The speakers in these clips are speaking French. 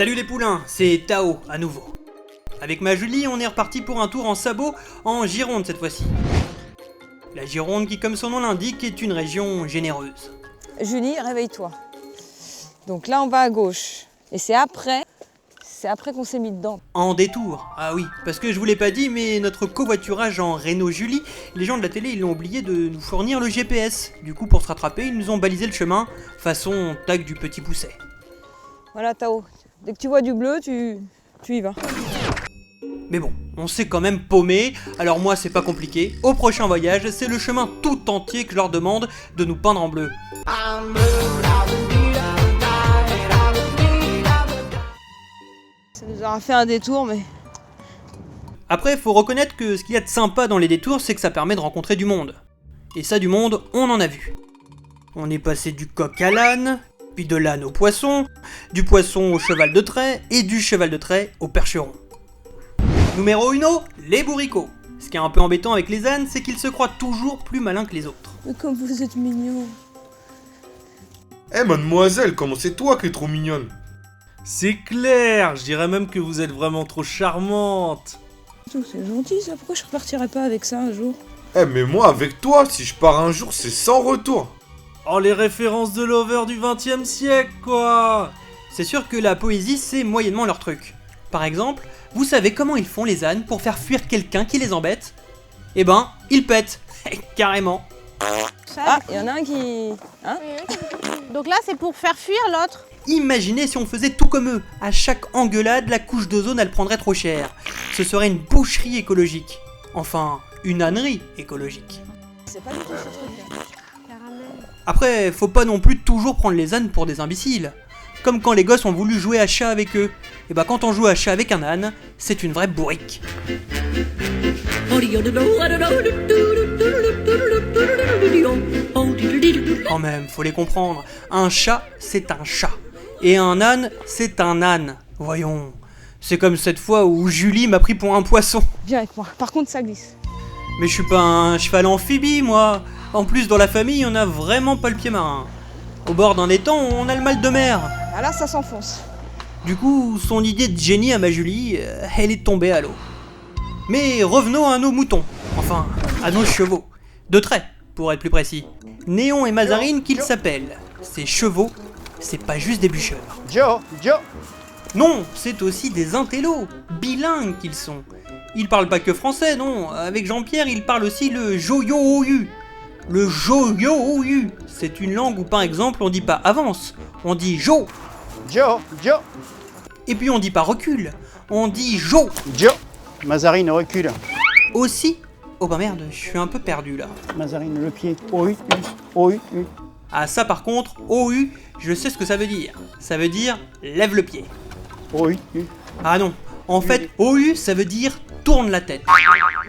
Salut les poulains, c'est Tao à nouveau. Avec ma Julie, on est reparti pour un tour en sabot en Gironde cette fois-ci. La Gironde qui, comme son nom l'indique, est une région généreuse. Julie, réveille-toi. Donc là, on va à gauche. Et c'est après qu'on s'est mis dedans. En détour, ah oui, parce que je vous l'ai pas dit, mais notre covoiturage en Renault Julie, les gens de la télé ils l'ont oublié de nous fournir le GPS. Du coup, pour se rattraper, ils nous ont balisé le chemin, façon tag du petit pousset. Voilà, Tao. Dès que tu vois du bleu, tu y vas. Mais bon, on s'est quand même paumé, alors moi c'est pas compliqué. Au prochain voyage, c'est le chemin tout entier que je leur demande de nous peindre en bleu. Ça nous aura fait un détour, mais... Après, faut reconnaître que ce qu'il y a de sympa dans les détours, c'est que ça permet de rencontrer du monde. Et ça, du monde, on en a vu. On est passé du coq à l'âne, puis de l'âne au poisson, du poisson au cheval de trait, et du cheval de trait au percheron. Numéro 1, les bourricots. Ce qui est un peu embêtant avec les ânes, c'est qu'ils se croient toujours plus malins que les autres. Mais comme vous êtes mignons. Eh mademoiselle, comment c'est toi qui es trop mignonne? C'est clair, je dirais même que vous êtes vraiment trop charmante. C'est gentil ça, pourquoi je repartirais pas avec ça un jour? Eh mais moi avec toi, si je pars un jour, c'est sans retour. Oh, les références de Lover du 20e siècle, quoi. C'est sûr que la poésie, c'est moyennement leur truc. Par exemple, vous savez comment ils font les ânes pour faire fuir quelqu'un qui les embête? Eh ben, ils pètent. Carrément. Ah, il y en a un qui... Hein? Donc là, c'est pour faire fuir l'autre. Imaginez si on faisait tout comme eux. À chaque engueulade, la couche d'ozone, elle prendrait trop cher. Ce serait une boucherie écologique. Enfin, une ânerie écologique. C'est pas du tout ce truc. Après, faut pas non plus toujours prendre les ânes pour des imbéciles. Comme quand les gosses ont voulu jouer à chat avec eux. Et bah quand on joue à chat avec un âne, c'est une vraie bourrique. Quand même, faut les comprendre. Un chat, c'est un chat. Et un âne, c'est un âne. Voyons. C'est comme cette fois où Julie m'a pris pour un poisson. Viens avec moi, par contre ça glisse. Mais je suis pas un cheval amphibie, moi. En plus, dans la famille, on a vraiment pas le pied marin. Au bord d'un étang, on a le mal de mer. Ah là, ça s'enfonce. Du coup, son idée de génie à ma Julie, elle est tombée à l'eau. Mais revenons à nos moutons. Enfin, à nos chevaux. De trait, pour être plus précis. Néon et Mazarine qu'ils s'appellent. Ces chevaux, c'est pas juste des bûcheurs. Joe. Non, c'est aussi des intellos, bilingues qu'ils sont. Ils parlent pas que français, non. Avec Jean-Pierre, ils parlent aussi le joyo-oyu. Le joyo-oyu, c'est une langue où par exemple on dit pas avance, on dit jo. Joe. Et puis on dit pas recule, on dit jo. Joe. Mazarine, recule. Aussi. Oh bah merde, je suis un peu perdu là. Mazarine, le pied. OU. Ah ça par contre, OU, je sais ce que ça veut dire. Ça veut dire lève le pied. OU. Ah non, en fait OU ça veut dire tourne la tête.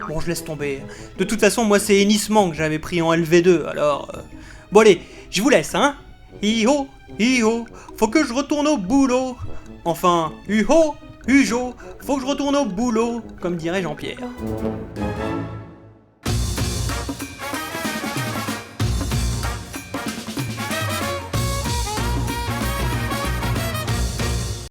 Bon je laisse tomber. De toute façon moi c'est hennissement que j'avais pris en LV2 alors... Bon allez, je vous laisse hein. Hi-ho, faut que je retourne au boulot. Enfin, hu-ho, hu-jo, faut que je retourne au boulot, comme dirait Jean-Pierre.